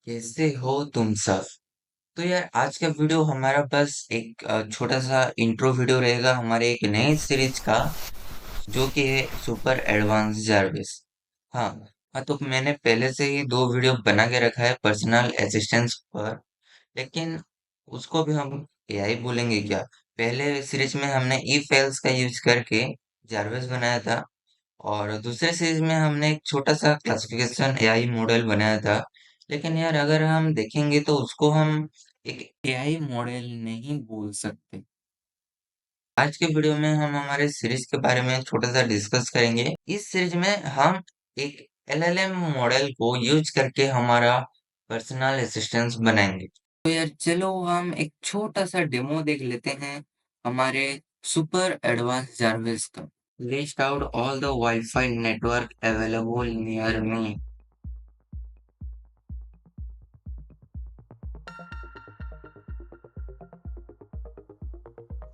कैसे हो तुम सब। तो यार आज का वीडियो हमारा बस एक छोटा सा इंट्रो वीडियो रहेगा हमारे एक नए सीरीज का, जो कि है सुपर एडवांस जारविस। हाँ। हाँ, तो मैंने पहले से ही दो वीडियो बना के रखा है पर्सनल असिस्टेंस पर, लेकिन उसको भी हम एआई बोलेंगे क्या। पहले सीरीज में हमने ई फाइल्स का यूज करके जारविस बनाया था, और दूसरे सीरीज में हमने एक छोटा सा क्लासिफिकेशन एआई मॉडल बनाया था। लेकिन यार अगर हम देखेंगे तो उसको हम एक एआई मॉडल नहीं बोल सकते। आज के वीडियो में हम हमारे सीरीज के बारे में छोटा सा डिस्कस करेंगे। इस सीरीज में हम एक एलएलएम मॉडल को यूज करके हमारा पर्सनल असिस्टेंस बनाएंगे। तो यार चलो हम एक छोटा सा डेमो देख लेते हैं हमारे सुपर एडवांस जारविस का। List out all the Wi-Fi network available near me.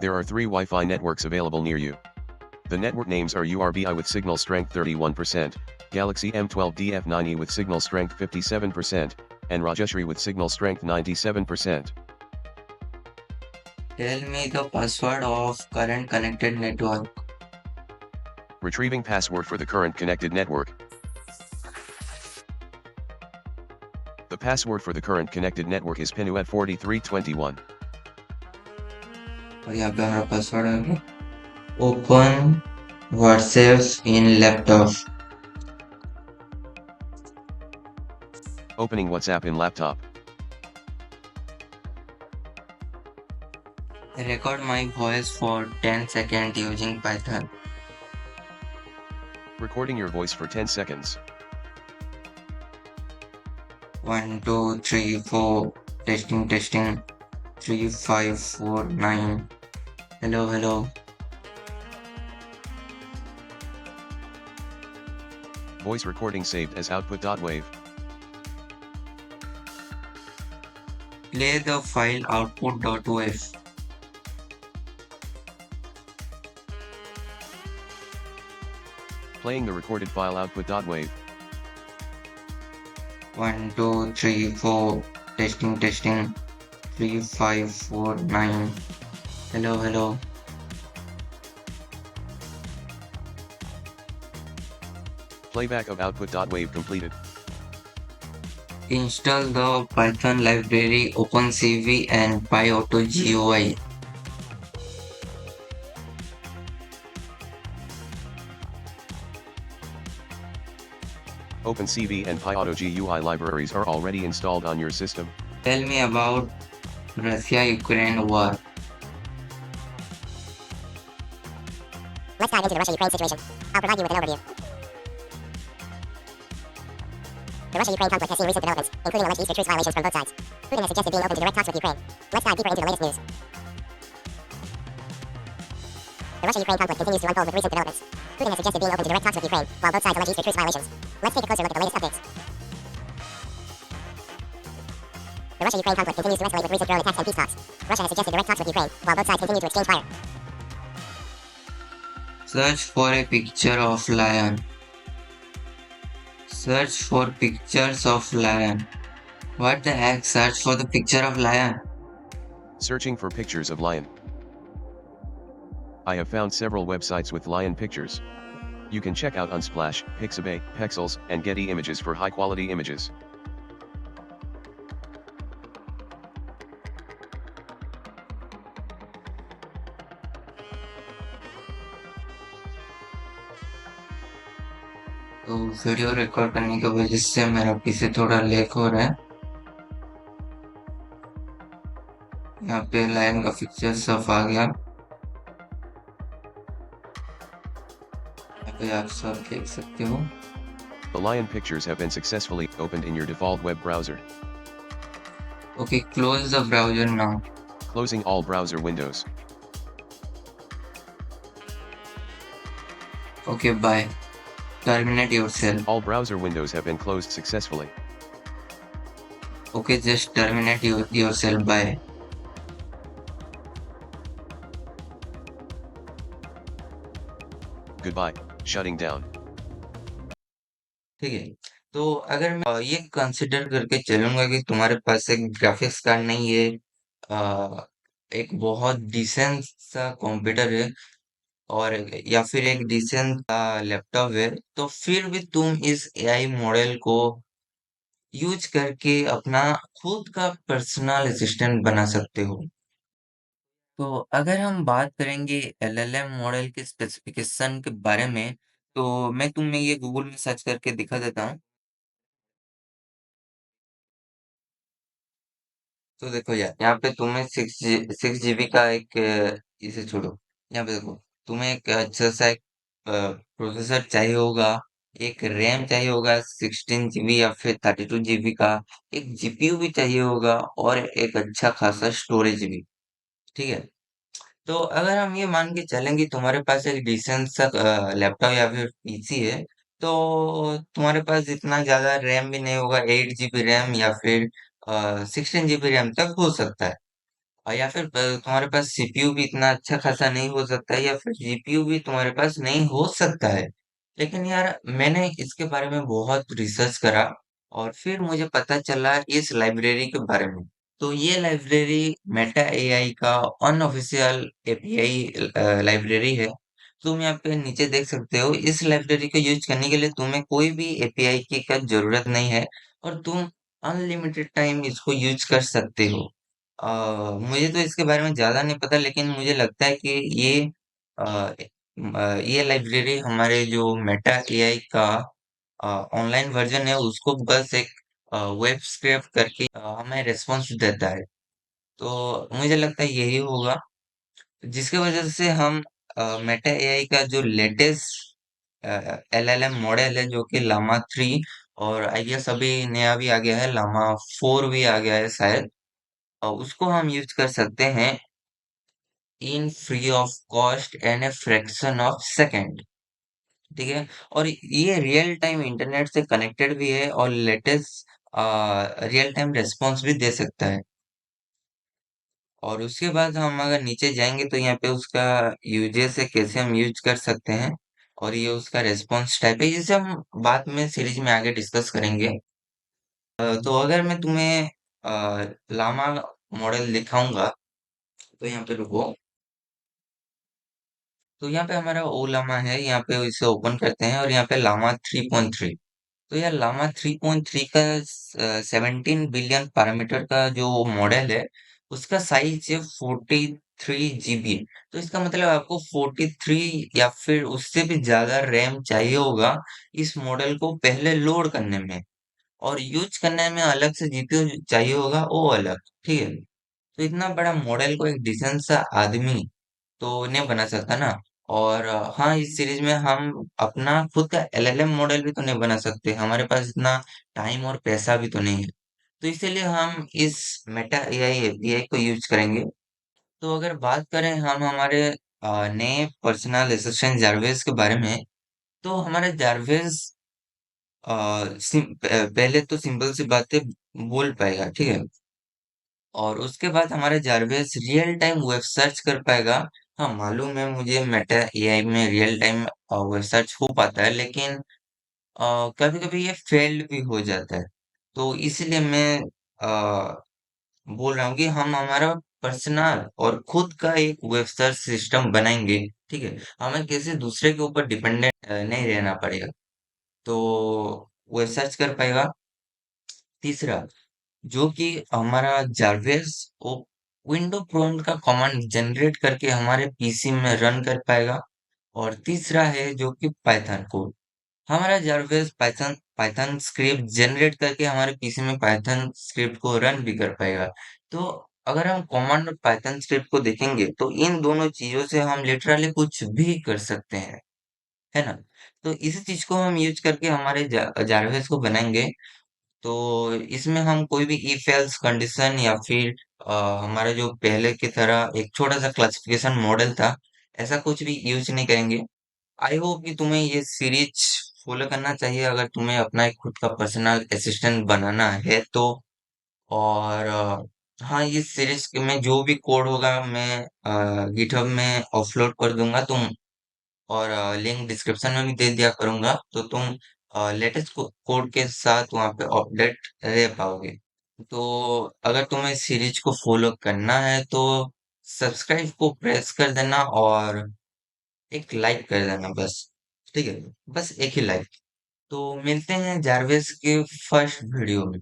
There are three Wi-Fi networks available near you. The network names are URBI with signal strength 31%, Galaxy M12 DF9E with signal strength 57%, and Rajeshri with signal strength 97%. Tell me the password of current connected network. Retrieving password for the current connected network. The password for the current connected network is Pinuet4321. और यहाँ पे हमारा password है open WhatsApp in laptop. Opening WhatsApp in laptop. Record my voice for 10 seconds using Python. Recording your voice for 10 seconds. 1 2 3 4 testing testing 3 5 4 9. Hello hello. Voice recording saved as output.wave. Play the file output.wave. Playing the recorded file output.wave. 1 2 3 4 testing testing 3 5 4 9. Hello hello. Playback of output.wave completed. Install the Python library OpenCV and PyAutoGUI. OpenCV and PyAutoGUI libraries are already installed on your system. Tell me about Russia-Ukraine war. Let's dive into the Russia-Ukraine situation. I'll provide you with an overview. The Russia-Ukraine conflict has seen recent developments, including alleged Easter truce violations from both sides. Putin has suggested being open to direct talks with Ukraine. Let's dive deeper into the latest news. The Russia-Ukraine conflict continues to unfold with recent developments. Putin has suggested being open to direct talks with Ukraine, while both sides allege Easter truce violations. Let's take a closer look at the latest updates. The Russia-Ukraine conflict continues to escalate with recent drone attacks and peace talks. Russia has suggested direct talks with Ukraine, while both sides continue to exchange fire. Search for a picture of lion. Search for pictures of lion. What the heck? Search for the picture of lion. Searching for pictures of lion. I have found several websites with lion pictures. You can check out Unsplash, Pixabay, Pexels, and Getty Images for high-quality images. तो video record करने की वजह से मेरा पीछे थोड़ा leg हो रहा है। यहाँ पे लाइन का पिक्चर सब आ गया। यहाँ पे आप सब देख सकते हो। The lion pictures have been successfully opened in your default web browser. Okay, close the browser now. Closing all browser windows. Okay, bye. Terminate yourself. All browser windows have been closed successfully. Okay, just terminate yourself. Bye. Goodbye. Shutting down. ठीक है। तो अगर मैं ये consider करके चलूंगा कि तुम्हारे पास एक ग्राफिक्स कार्ड नहीं है, एक बहुत डिसेंट सा कंप्यूटर है, और या फिर एक डिसेंट लैपटॉप है, तो फिर भी तुम इस एआई मॉडल को यूज करके अपना खुद का पर्सनल असिस्टेंट बना सकते हो। तो अगर हम बात करेंगे एलएलएम मॉडल के स्पेसिफिकेशन के बारे में, तो मैं तुम्हें ये गूगल में सर्च करके दिखा देता हूँ। तो देखो यार, यहाँ पे तुम्हें 6 जीबी का एक इसे छोड़ो, यहाँ पे देखो, तुम्हें एक अच्छा सा एक प्रोसेसर चाहिए होगा, एक रैम चाहिए होगा 16 जीबी या फिर 32 जीबी का, एक जीपीयू भी चाहिए होगा, और एक अच्छा खासा स्टोरेज भी। ठीक है। तो अगर हम ये मान के चलेंगे तुम्हारे पास एक डिसेंट सा लैपटॉप या फिर पीसी है, तो तुम्हारे पास इतना ज्यादा रैम भी नहीं होगा, 8 जीबी रैम या फिर 16 जीबी रैम तक हो सकता है। और या फिर तुम्हारे पास सीपीयू भी इतना अच्छा खासा नहीं हो सकता है, या फिर जीपीयू भी तुम्हारे पास नहीं हो सकता है। लेकिन यार, मैंने इसके बारे में बहुत रिसर्च करा, और फिर मुझे पता चला इस लाइब्रेरी के बारे में। तो ये लाइब्रेरी मेटा एआई का अनऑफिशियल एपीआई लाइब्रेरी है। तुम यहाँ पे नीचे देख सकते हो, इस लाइब्रेरी को यूज करने के लिए तुम्हें कोई भी एपीआई की का जरूरत नहीं है, और तुम अनलिमिटेड टाइम इसको यूज कर सकते हो। मुझे तो इसके बारे में ज्यादा नहीं पता, लेकिन मुझे लगता है कि अ, ये लाइब्रेरी हमारे जो मेटा एआई का ऑनलाइन वर्जन है, उसको बस एक वेब स्क्रैप करके हमें रिस्पॉन्स देता है। तो मुझे लगता है यही होगा, जिसकी वजह से हम मेटा एआई का जो लेटेस्ट एलएलएम मॉडल है, जो कि लामा 3, और आई गेस अभी नया भी आ गया है, लामा 4 भी आ गया है शायद, उसको हम यूज कर सकते हैं in free of cost and a fraction of second. ठीक है। और ये रियल टाइम इंटरनेट से कनेक्टेड भी है, और लेटेस्ट रियल टाइम रेस्पॉन्स भी दे सकता है। और उसके बाद हम अगर नीचे जाएंगे, तो यहाँ पे उसका यूजेस है, कैसे हम यूज कर सकते हैं, और ये उसका रेस्पॉन्स टाइप है, जिसे हम बाद में सीरीज में आगे डिस्कस करेंगे। तो अगर मैं तुम्हें लामा मॉडल दिखाऊंगा, तो यहाँ पे रुको। तो यहाँ पे हमारा ओ लामा है, यहाँ पे इसे ओपन करते हैं, और यहाँ पे लामा 3.3। तो यार, लामा 3.3 का 17 बिलियन पैरामीटर का जो मॉडल है, उसका साइज है 43 जीबी। तो इसका मतलब आपको 43 या फिर उससे भी ज्यादा रैम चाहिए होगा इस मॉडल को पहले लोड करने में, और यूज करने में अलग से जीपीयू चाहिए होगा, वो अलग। ठीक है। तो इतना बड़ा मॉडल को एक डिसेंट सा आदमी तो नहीं बना सकता ना। और हाँ, इस सीरीज में हम अपना खुद का एलएलएम मॉडल भी तो नहीं बना सकते, हमारे पास इतना टाइम और पैसा भी तो नहीं है। तो इसीलिए हम इस मेटा एआई एपीआई को यूज करेंगे। तो अगर बात करें हम हमारे नए पर्सनल असिस्टेंट जारवेज के बारे में, तो हमारे जारवेज पहले तो सिंपल सी बातें बोल पाएगा। ठीक है। और उसके बाद हमारा जारवेज रियल टाइम वेब सर्च कर पाएगा। हाँ, मालूम है मुझे, मेटा एआई में रियल टाइम वेब सर्च हो पाता है, लेकिन कभी कभी ये फेल्ड भी हो जाता है। तो इसलिए मैं बोल रहा हूँ कि हम हमारा पर्सनल और खुद का एक वेब सर्च सिस्टम बनाएंगे। ठीक है। हमें किसी दूसरे के ऊपर डिपेंडेंट नहीं रहना पड़ेगा। तो वेब सर्च कर पाएगा। तीसरा, जो कि हमारा जारवेस वो विंडो प्रॉम्प्ट का कमांड जनरेट करके हमारे पीसी में रन कर पाएगा। और तीसरा है जो कि पाइथन कोड, हमारा Jarvis Python Python script generate करके हमारे पीसी में पाइथन स्क्रिप्ट को रन भी कर पाएगा। तो अगर हम कमांड और पाइथन स्क्रिप्ट को देखेंगे, तो इन दोनों चीजों से हम लिटरली कुछ भी कर सकते हैं, है ना। तो इसी चीज को हम यूज करके हमारे जारवेस को बनाएंगे। तो इसमें हम कोई भी इफ एल्स कंडीशन या फिर हमारा जो पहले की तरह एक छोटा सा क्लासिफिकेशन मॉडल था, ऐसा कुछ भी यूज नहीं करेंगे। आई होप कि तुम्हें ये सीरीज फॉलो करना चाहिए, अगर तुम्हें अपना एक खुद का पर्सनल असिस्टेंट बनाना है तो। और हाँ, ये सीरीज में जो भी कोड होगा, मैं गिटहब में अपलोड कर दूंगा तुम, और लिंक डिस्क्रिप्शन में भी दे दिया करूंगा, तो तुम लेटेस्ट कोड के साथ वहाँ पे अपडेट रह पाओगे। तो अगर तुम्हें सीरीज को फॉलो करना है तो सब्सक्राइब को प्रेस कर देना और एक लाइक कर देना बस। ठीक है, बस एक ही लाइक। तो मिलते हैं जारवेस के फर्स्ट वीडियो में।